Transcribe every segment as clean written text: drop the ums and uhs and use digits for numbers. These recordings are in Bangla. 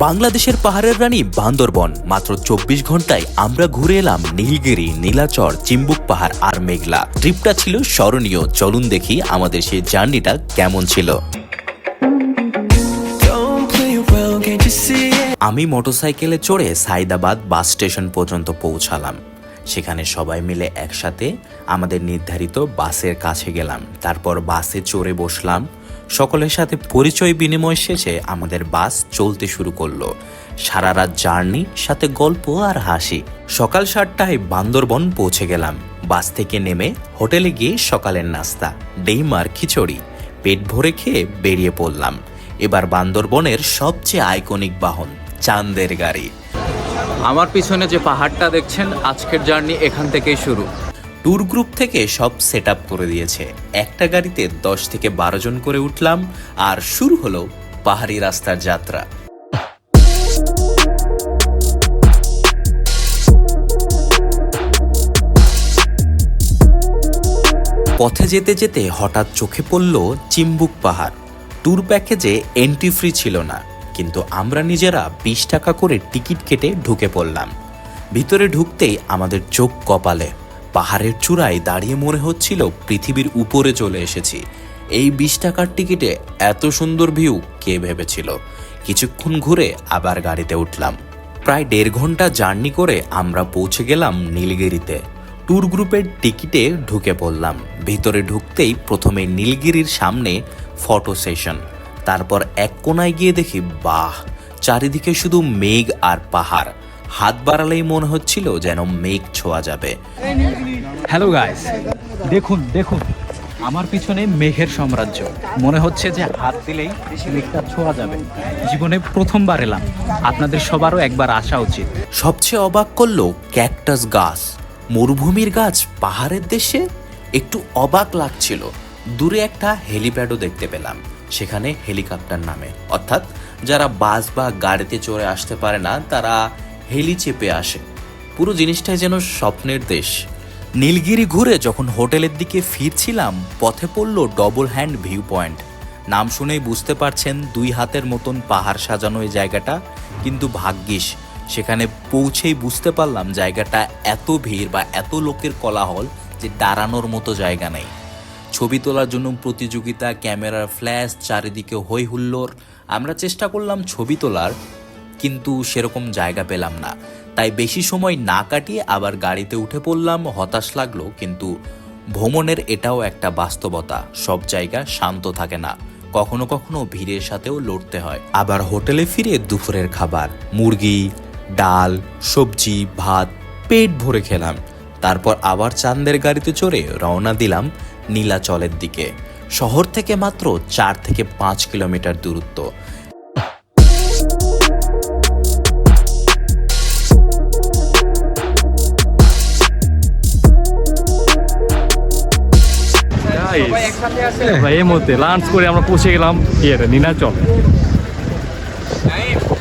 বাংলাদেশের পাহাড়ের রানী বান্দরবন। মাত্র 24 ঘন্টায় আমরা ঘুরে এলাম নীলগিরি, নীলাচল, চিম্বুক পাহাড় আর মেঘলা। ট্রিপটা ছিল স্মরণীয়। চলুন দেখি আমাদের সেই জার্নিটা কেমন ছিল। আমি মোটরসাইকেলে চড়ে সাইদাবাদ বাস স্টেশন পর্যন্ত পৌঁছালাম। সেখানে সবাই মিলে একসাথে আমাদের নির্ধারিত বাসের কাছে গেলাম। তারপর বাসে চড়ে বসলাম। সকলের সাথে পরিচয় বিনিময় শেষে আমাদের বাস চলতে শুরু করলো। সারা রাত জার্নি, সাথে গল্প আর হাসি। সকাল 7টায় বান্দরবন পৌঁছে গেলাম। বাস থেকে নেমে হোটেলে গিয়ে সকালের নাস্তা, ডিম আর খিচুড়ি পেট ভরে খেয়ে বেরিয়ে পড়লাম। এবার বান্দরবনের সবচেয়ে আইকনিক বাহন চাঁদের গাড়ি। আমার পিছনে যে পাহাড়টা দেখছেন, আজকের জার্নি এখান থেকেই শুরু। ট্যুর গ্রুপ থেকে সব সেট আপ করে দিয়েছে। একটা গাড়িতে 10 থেকে 12 জন করে উঠলাম আর শুরু হলো পাহাড়ি রাস্তার যাত্রা। পথে যেতে যেতে হঠাৎ চোখে পড়ল চিম্বুক পাহাড়। ট্যুর প্যাকেজে এন্ট্রি ফ্রি ছিল না, কিন্তু আমরা নিজেরা 20 টাকা করে টিকিট কেটে ঢুকে পড়লাম। ভিতরে ঢুকতেই আমাদের চোখ কপালে। পাহাড়ের চূড়ায় দাঁড়িয়ে মনে হচ্ছিল পৃথিবীর উপরে চলে এসেছি। এই 20 টাকার টিকিটে এত সুন্দর ভিউ কে ভেবেছিল। কিছুক্ষণ ঘুরে আবার গাড়িতে উঠলাম। প্রায় 1.5 ঘন্টা জার্নি করে আমরা পৌঁছে গেলাম নীলগিরিতে। ট্যুর গ্রুপের টিকিটে ঢুকে পড়লাম। ভিতরে ঢুকতেই প্রথমে নীলগিরির সামনে ফটো সেশন। তারপর এক কোনায় গিয়ে দেখি, বাহ, চারিদিকে শুধু মেঘ আর পাহাড়। হাত বাড়ালেই মনে হচ্ছিল যেন মেঘ ছোঁয়া যাবে। হ্যালো গাইস, দেখুন দেখুন আমার পিছনে মেঘের সাম্রাজ্য। মনে হচ্ছে যে হাত দিলেই মেঘটা ছোঁয়া যাবে। জীবনে প্রথমবার এলাম, আপনাদের সবারও একবার আসা উচিত। সবচেয়ে অবাক করলো ক্যাকটাস গাছ। মরুভূমির গাছ পাহাড়ের দেশে, একটু অবাক লাগছিল। দূরে একটা হেলিপ্যাডও দেখতে পেলাম। সেখানে হেলিকপ্টার নামে, অর্থাৎ যারা বাস বা গাড়িতে চড়ে আসতে পারে না তারা হেলি চেপে আসে। পুরো জিনিসটাই যেন স্বপ্নের দেশ। নীলগিরি ঘুরে যখন হোটেলের দিকে ফিরছিলাম, পথে পড়ল ডবল হ্যান্ড ভিউ পয়েন্ট। নাম শুনেই বুঝতে পারছেন 2 হাতের মতন পাহাড় সাজানো এই জায়গাটা। কিন্তু ভাগ্যিস সেখানে পৌঁছেই বুঝতে পারলাম জায়গাটা এত ভিড় বা এত লোকের কোলাহল যে দাঁড়ানোর মতো জায়গা নেই। ছবি তোলার জন্য প্রতিযোগিতা, ক্যামেরার ফ্ল্যাশ, চারিদিকে হই হুল্লোড়। আমরা চেষ্টা করলাম ছবি তোলার, কিন্তু সেরকম জায়গা পেলাম না। তাই বেশি সময় না কাটিয়ে আবার গাড়িতে উঠে পড়লাম। হতাশ লাগলো, কিন্তু ভ্রমণের এটাও একটা বাস্তবতা। সব জায়গা শান্ত থাকে না, কখনো কখনো ভিড়ের সাথেও লড়তে হয়। আবার হোটেলে ফিরে দুপুরের খাবার, মুরগি, ডাল, সবজি, ভাত পেট ভরে খেলাম। তারপর আবার চাঁদের গাড়িতে চড়ে রওনা দিলাম নীলাচলের দিকে। শহর থেকে মাত্র 4 থেকে 5 কিলোমিটার দূরত্ব। ভাই এই মুহূর্তে লাঞ্চ করে আমরা পৌঁছে গেলাম নীলাচল।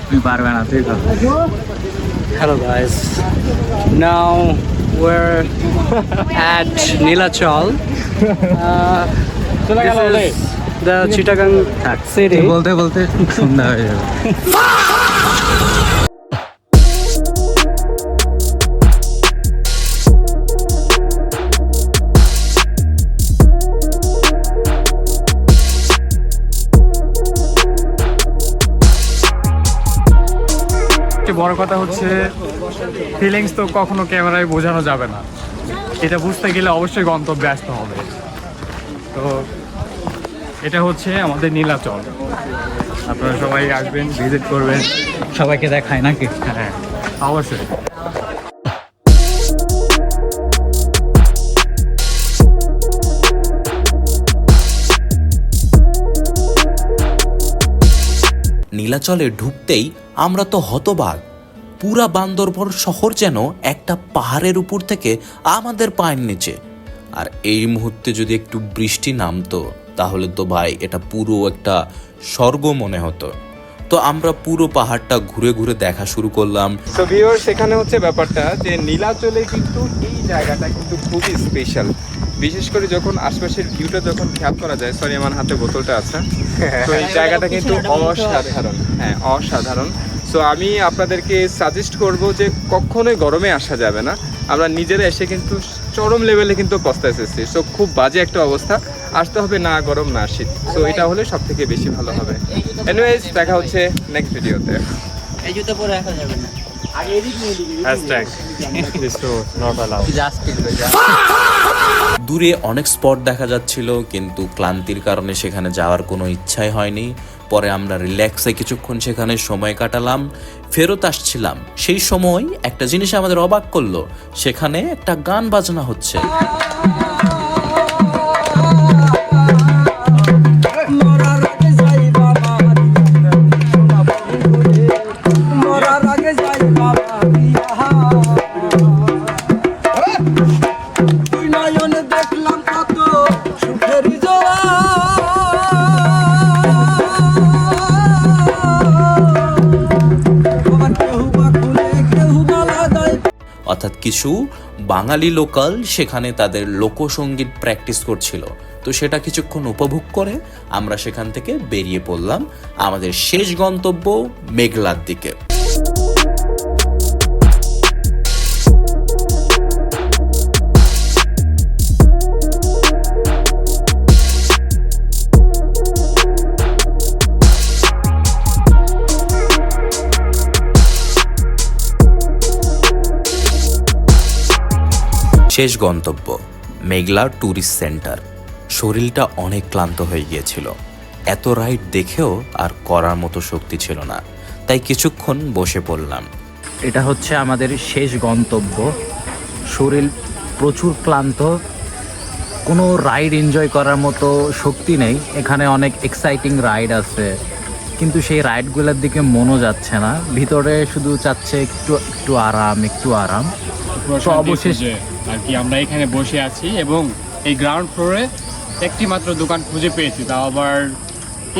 তুই পারবে না, তুই কর। Hello guys, now we're at Nilachal. This is the Chittagong city. বলতে বলতে সন্ধ্যা হয়ে যাবে। বড় কথা হচ্ছে ফিলিংস তো কখনো ক্যামেরায় বোঝানো যাবে না। এটা বুঝতে গেলে অবশ্যই গন্তব্যে আসতে হবে। তো এটা হচ্ছে আমাদের নীলাচল। আপনারা সবাই আসবেন, ভিজিট করবেন, সবাইকে দেখায় নাকি? হ্যাঁ, অবশ্যই। নীলাচলে ঢুকতেই আমরা তো হতবাক। পুরা বান্দরবন শহর যেন একটা পাহাড়ের উপর থেকে আমাদের পায়ের নিচে। আর এই মুহূর্তে যদি একটু বৃষ্টি নামতো তাহলে তো ভাই এটা পুরো একটা স্বর্গ মনে হতো। তো আমরা পুরো পাহাড়টা ঘুরে ঘুরে দেখা শুরু করলাম। তো ভিউয়ার্স, এখানে হচ্ছে ব্যাপারটা যে নীলাচলে কিন্তু এই জায়গাটা কিন্তু খুবই স্পেশাল। বিশেষ করে যখন আশপাশের ভিউটা যখন খেয়াল করা যায়। সরি, আমার হাতে বোতলটা আছে। তো এই জায়গাটা কিন্তু অসাধারণ। হ্যাঁ, অসাধারণ। সো আমি আপনাদেরকে সাজেস্ট করব যে কখনোই গরমে আসা যাবে না। আমরা নিজেরা এসে কিন্তু চরম লেভেলে কিন্তু পস্তায় এসেছি। সো খুব বাজে একটা অবস্থা, আসতে হবে না গরম না শীত। সো এটা হলে সব থেকে বেশি ভালো হবে। এনিওয়েজ, দেখা হচ্ছে নেক্সট ভিডিওতে। এই জুতো পরে আসা যাবে না। দূরে অনেক স্পট দেখা যাচ্ছিল, কিন্তু ক্লান্তির কারণে সেখানে যাওয়ার কোনো ইচ্ছাই হয়নি। পরে আমরা রিল্যাক্সে কিছুক্ষণ সেখানে সময় কাটালাম, ফেরত আসছিলাম। সেই সময় একটা জিনিস আমাদের অবাক করলো, সেখানে একটা গান বাজনা হচ্ছে। অর্থাৎ কিছু বাঙালি লোকাল সেখানে তাদের লোকসঙ্গীত প্র্যাকটিস করছিল। তো সেটা কিছুক্ষণ উপভোগ করে আমরা সেখান থেকে বেরিয়ে পড়লাম আমাদের শেষ গন্তব্য মেঘলার দিকে। শেষ গন্তব্য মেঘলা ট্যুরিস্ট সেন্টার। শরীরটা অনেক ক্লান্ত হয়ে গিয়েছিল, এত রাইড দেখেও আর করার মতো শক্তি ছিল না, তাই কিছুক্ষণ বসে পড়লাম। এটা হচ্ছে আমাদের শেষ গন্তব্য। শরীর প্রচুর ক্লান্ত, কোনো রাইড এনজয় করার মতো শক্তি নেই। এখানে অনেক এক্সাইটিং রাইড আছে, কিন্তু সেই রাইডগুলোর দিকে মনও যাচ্ছে না। ভিতরে শুধু চাচ্ছে একটু আরাম, একটু আরাম। তো অবশেষে আর কি আমরা এখানে বসে আছি এবং এই গ্রাউন্ড ফ্লোরে একটি মাত্র দোকান খুঁজে পেয়েছি, তাও আবার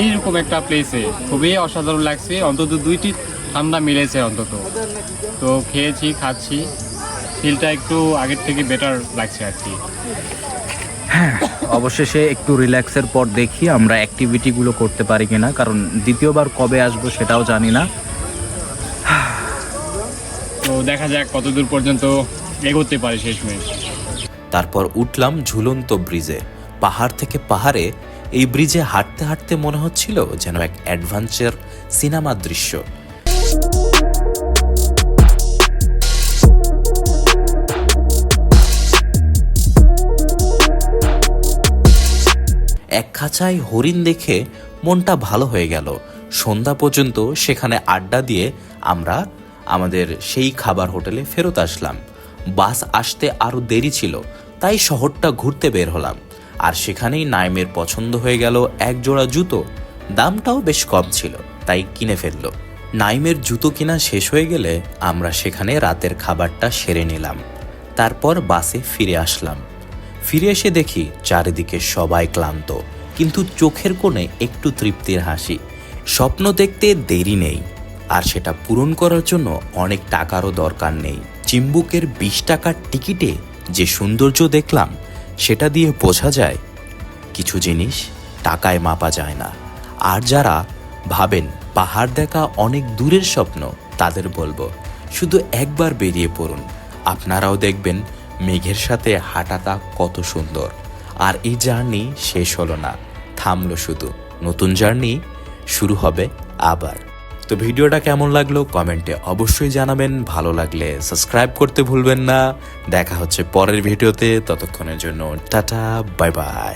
এইরকম একটা প্লেসে। খুবই অসাধারণ লাগছে, অন্তত 2টি ঠান্ডা মিলেছে অন্তত। তো খেয়েছি, খাচ্ছি, ফিলটা একটু আগের থেকে বেটার লাগছে আর কি। অবশেষে একটু রিল্যাক্সের পর দেখি আমরা অ্যাক্টিভিটিগুলো করতে পারি কিনা, কারণ দ্বিতীয়বার কবে আসবো সেটাও জানি না। তো দেখা যাক কতদূর পর্যন্ত এগোতে পারে শেষমেশ। তারপর উঠলাম ঝুলন্ত ব্রিজে। পাহাড় থেকে পাহাড়ে এই ব্রিজে হাঁটতে হাঁটতে মনে হচ্ছিল যেন এক অ্যাডভেঞ্চার সিনেমার দৃশ্য। এক খাঁচায় হরিণ দেখে মনটা ভালো হয়ে গেল। সন্ধ্যা পর্যন্ত সেখানে আড্ডা দিয়ে আমরা আমাদের সেই খাবার হোটেলে ফেরত আসলাম। বাস আসতে আরও দেরি ছিল, তাই শহরটা ঘুরতে বের হলাম। আর সেখানেই নাইমের পছন্দ হয়ে গেল এক জোড়া জুতো। দামটাও বেশ কম ছিল, তাই কিনে ফেলল। নাইমের জুতো কিনা শেষ হয়ে গেলে আমরা সেখানে রাতের খাবারটা সেরে নিলাম। তারপর বাসে ফিরে আসলাম। ফিরে এসে দেখি চারিদিকে সবাই ক্লান্ত, কিন্তু চোখের কোণে একটু তৃপ্তির হাসি। স্বপ্ন দেখতে দেরি নেই, আর সেটা পূরণ করার জন্য অনেক টাকারও দরকার নেই। চিম্বুকের 20 টাকার টিকিটে যে সৌন্দর্য দেখলাম, সেটা দিয়ে বোঝা যায় কিছু জিনিস টাকায় মাপা যায় না। আর যারা ভাবেন পাহাড় দেখা অনেক দূরের স্বপ্ন, তাদের বলবো শুধু একবার বেরিয়ে পড়ুন, আপনারাও দেখবেন মেঘের সাথে হাঁটাটা কত সুন্দর। আর এই জার্নি শেষ হলো না, থামলো শুধু, নতুন জার্নি শুরু হবে আবার। তো ভিডিওটা কেমন লাগলো কমেন্টে অবশ্যই জানাবেন। ভালো লাগলে সাবস্ক্রাইব করতে ভুলবেন না। দেখা হচ্ছে পরের ভিডিওতে, ততক্ষণের জন্য টাটা, বাই বাই।